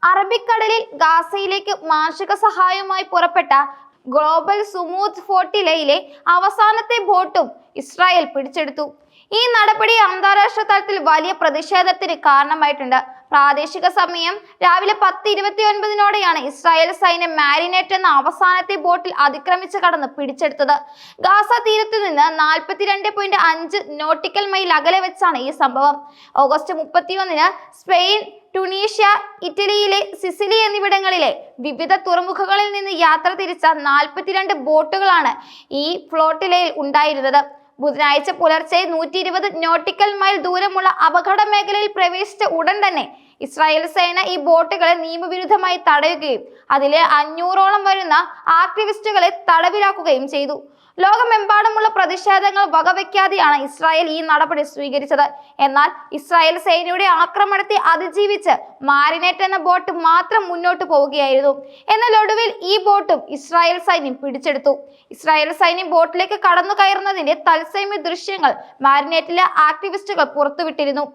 അറബിക്കടലിൽ ഗാസയിലേക്ക് മാനുഷിക സഹായവുമായി പുറപ്പെട്ട ഗ്ലോബൽ സുമൂദ് ഫ്ലോട്ടിലയിലെ അവസാനത്തെ ബോട്ടും ഇസ്രായേൽ പിടിച്ചെടുത്തു. ഈ നടപടി അന്താരാഷ്ട്ര തലത്തിൽ വലിയ പ്രതിഷേധത്തിന് കാരണമായിട്ടുണ്ട്. പ്രാദേശിക സമയം രാവിലെ 10:29 ഇസ്രായേൽ സൈന്യം മാരിനേറ്റ് എന്ന അവസാനത്തെ ബോട്ടിൽ അതിക്രമിച്ച് കടന്ന് പിടിച്ചെടുത്തത്. ഗാസ തീരത്തു നിന്ന് 42.5 നോട്ടിക്കൽ മൈൽ അകലെ വെച്ചാണ് ഈ സംഭവം. ഓഗസ്റ്റ് 31 സ്പെയിൻ, ടുണീഷ്യ, ഇറ്റലിയിലെ സിസിലി എന്നിവിടങ്ങളിലെ വിവിധ തുറമുഖങ്ങളിൽ നിന്ന് യാത്ര തിരിച്ച 42 ബോട്ടുകളാണ് ഈ ഫ്ലോട്ടിലയിൽ ഉണ്ടായിരുന്നത്. ബുധനാഴ്ച പുലർച്ചെ 120 നോട്ടിക്കൽ മൈൽ ദൂരമുള്ള അപകട മേഖലയിൽ പ്രവേശിച്ച ഉടൻ തന്നെ ഇസ്രായേൽ സേന ഈ ബോട്ടുകളെ നിയമവിരുദ്ധമായി തടയുകയും അതിലെ 500ഓളം വരുന്ന ആക്ടിവിസ്റ്റുകളെ തടവിലാക്കുകയും ചെയ്തു. ലോകമെമ്പാടുമുള്ള പ്രതിഷേധങ്ങൾ വകവയ്ക്കാതെയാണ് ഇസ്രായേൽ ഈ നടപടി സ്വീകരിച്ചത്. എന്നാൽ ഇസ്രായേൽ സേനയുടെ ആക്രമണത്തെ അതിജീവിച്ച് മാരിനേറ്റ് എന്ന ബോട്ട് മാത്രം മുന്നോട്ട് പോവുകയായിരുന്നു. എന്നാൽ ഒടുവിൽ ഈ ബോട്ടും ഇസ്രായേൽ സൈന്യം പിടിച്ചെടുത്തു. ഇസ്രായേൽ സൈന്യം ബോട്ടിലേക്ക് കടന്നു കയറുന്നതിന്റെ തത്സമയ ദൃശ്യങ്ങൾ മാരിനേറ്റിലെ ആക്ടിവിസ്റ്റുകൾ പുറത്തുവിട്ടിരുന്നു.